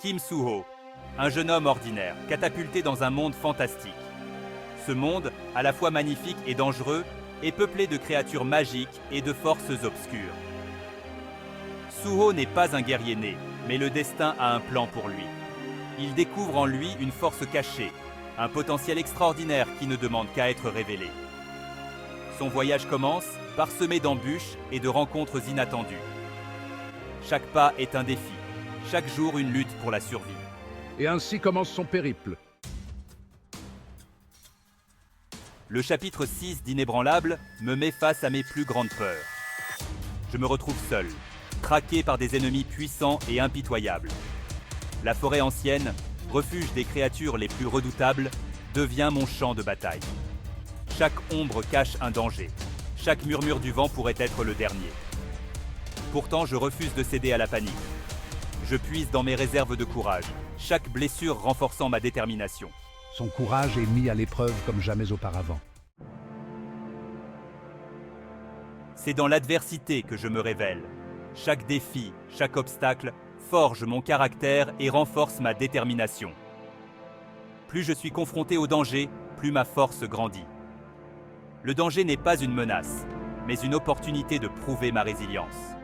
Kim Soo-ho, un jeune homme ordinaire, catapulté dans un monde fantastique. Ce monde, à la fois magnifique et dangereux, est peuplé de créatures magiques et de forces obscures. Soo-ho n'est pas un guerrier né, mais le destin a un plan pour lui. Il découvre en lui une force cachée, un potentiel extraordinaire qui ne demande qu'à être révélé. Son voyage commence, parsemé d'embûches et de rencontres inattendues. Chaque pas est un défi, chaque jour une lutte pour la survie. Et ainsi commence son périple. Le chapitre 6 d'Inébranlable me met face à mes plus grandes peurs. Je me retrouve seul, traqué par des ennemis puissants et impitoyables. La forêt ancienne, refuge des créatures les plus redoutables, devient mon champ de bataille. Chaque ombre cache un danger. Chaque murmure du vent pourrait être le dernier. Pourtant, je refuse de céder à la panique. Je puise dans mes réserves de courage, chaque blessure renforçant ma détermination. Son courage est mis à l'épreuve comme jamais auparavant. C'est dans l'adversité que je me révèle. Chaque défi, chaque obstacle forge mon caractère et renforce ma détermination. Plus je suis confronté au danger, plus ma force grandit. Le danger n'est pas une menace, mais une opportunité de prouver ma résilience.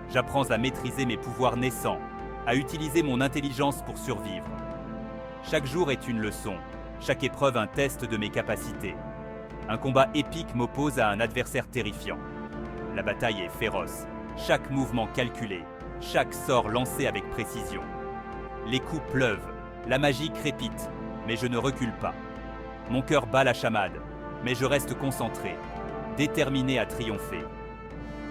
J'apprends à maîtriser mes pouvoirs naissants, à utiliser mon intelligence pour survivre. Chaque jour est une leçon, chaque épreuve un test de mes capacités. Un combat épique m'oppose à un adversaire terrifiant. La bataille est féroce, chaque mouvement calculé, chaque sort lancé avec précision. Les coups pleuvent, la magie crépite, mais je ne recule pas. Mon cœur bat la chamade, mais je reste concentré, déterminé à triompher.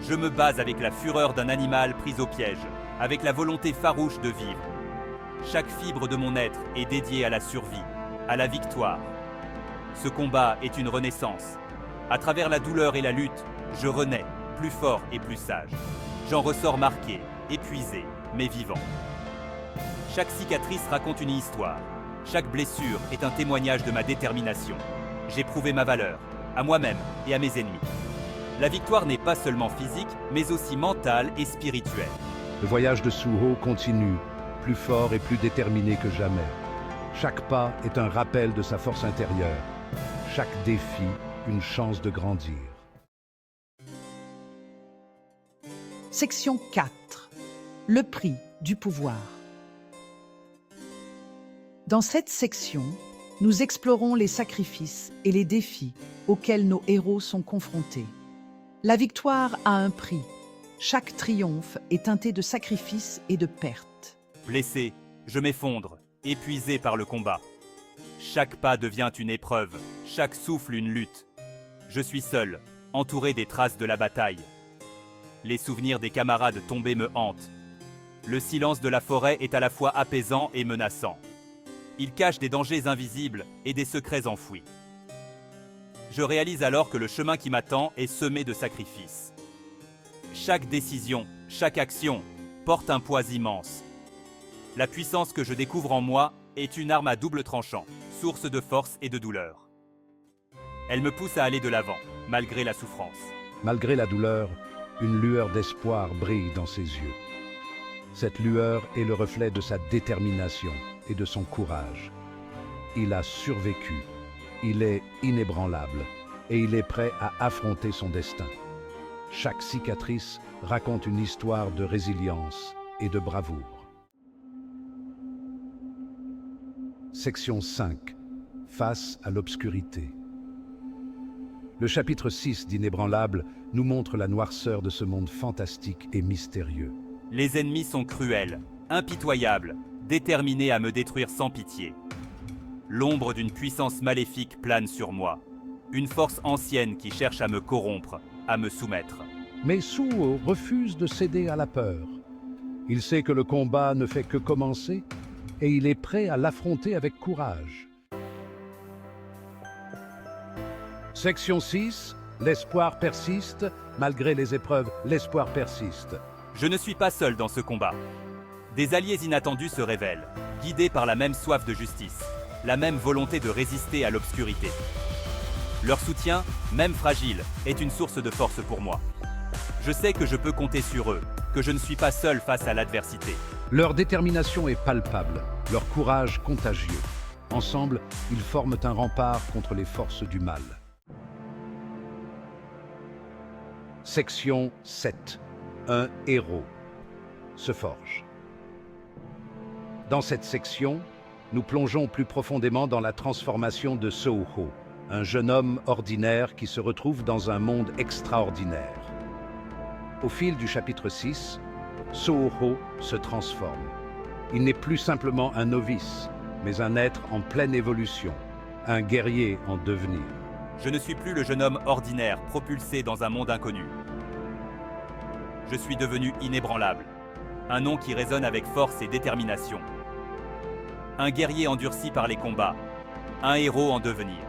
Je me base avec la fureur d'un animal pris au piège, avec la volonté farouche de vivre. Chaque fibre de mon être est dédiée à la survie, à la victoire. Ce combat est une renaissance. À travers la douleur et la lutte, je renais, plus fort et plus sage. J'en ressors marqué, épuisé, mais vivant. Chaque cicatrice raconte une histoire. Chaque blessure est un témoignage de ma détermination. J'ai prouvé ma valeur, à moi-même et à mes ennemis. La victoire n'est pas seulement physique, mais aussi mentale et spirituelle. Le voyage de Soo-ho continue, plus fort et plus déterminé que jamais. Chaque pas est un rappel de sa force intérieure. Chaque défi, une chance de grandir. Section 4. Le prix du pouvoir. Dans cette section, nous explorons les sacrifices et les défis auxquels nos héros sont confrontés. La victoire a un prix. Chaque triomphe est teinté de sacrifices et de pertes. Blessé, je m'effondre, épuisé par le combat. Chaque pas devient une épreuve, chaque souffle une lutte. Je suis seul, entouré des traces de la bataille. Les souvenirs des camarades tombés me hantent. Le silence de la forêt est à la fois apaisant et menaçant. Il cache des dangers invisibles et des secrets enfouis. Je réalise alors que le chemin qui m'attend est semé de sacrifices. Chaque décision, chaque action porte un poids immense. La puissance que je découvre en moi est une arme à double tranchant, source de force et de douleur. Elle me pousse à aller de l'avant, malgré la souffrance. Malgré la douleur, une lueur d'espoir brille dans ses yeux. Cette lueur est le reflet de sa détermination et de son courage. Il a survécu, il est inébranlable et il est prêt à affronter son destin. Chaque cicatrice raconte une histoire de résilience et de bravoure. Section 5. Face à l'obscurité. Le chapitre 6 d'Inébranlable nous montre la noirceur de ce monde fantastique et mystérieux. Les ennemis sont cruels, impitoyables, déterminés à me détruire sans pitié. L'ombre d'une puissance maléfique plane sur moi. Une force ancienne qui cherche à me corrompre, à me soumettre. Mais Soo-ho refuse de céder à la peur. Il sait que le combat ne fait que commencer et il est prêt à l'affronter avec courage. Section 6. L'espoir persiste. Malgré les épreuves, l'espoir persiste. Je ne suis pas seul dans ce combat. Des alliés inattendus se révèlent, guidés par la même soif de justice, la même volonté de résister à l'obscurité. Leur soutien, même fragile, est une source de force pour moi. Je sais que je peux compter sur eux, que je ne suis pas seul face à l'adversité. Leur détermination est palpable, leur courage contagieux. Ensemble, ils forment un rempart contre les forces du mal. Section 7. Un héros se forge. Dans cette section, nous plongeons plus profondément dans la transformation de Soo-ho, un jeune homme ordinaire qui se retrouve dans un monde extraordinaire. Au fil du chapitre 6, Soo-ho se transforme. Il n'est plus simplement un novice, mais un être en pleine évolution, un guerrier en devenir. Je ne suis plus le jeune homme ordinaire propulsé dans un monde inconnu. Je suis devenu inébranlable, un nom qui résonne avec force et détermination. Un guerrier endurci par les combats, un héros en devenir.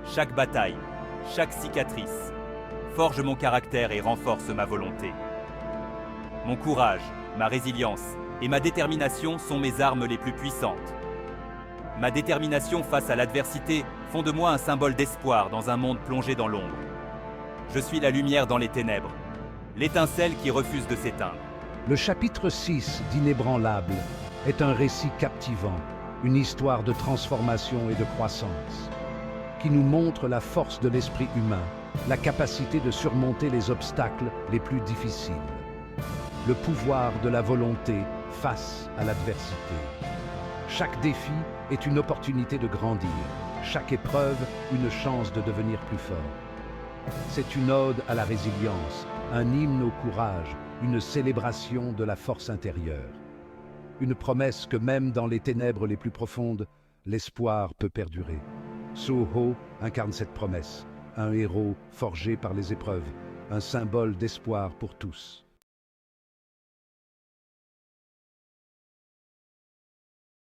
Chaque bataille, chaque cicatrice, forge mon caractère et renforce ma volonté. Mon courage, ma résilience et ma détermination sont mes armes les plus puissantes. Ma détermination face à l'adversité font de moi un symbole d'espoir dans un monde plongé dans l'ombre. Je suis la lumière dans les ténèbres, l'étincelle qui refuse de s'éteindre. Le chapitre 6 d'Inébranlable est un récit captivant, une histoire de transformation et de croissance, qui nous montre la force de l'esprit humain, la capacité de surmonter les obstacles les plus difficiles, le pouvoir de la volonté face à l'adversité. Chaque défi est une opportunité de grandir, chaque épreuve une chance de devenir plus fort. C'est une ode à la résilience, un hymne au courage, une célébration de la force intérieure. Une promesse que même dans les ténèbres les plus profondes, l'espoir peut perdurer. Soo-ho incarne cette promesse, un héros forgé par les épreuves, un symbole d'espoir pour tous.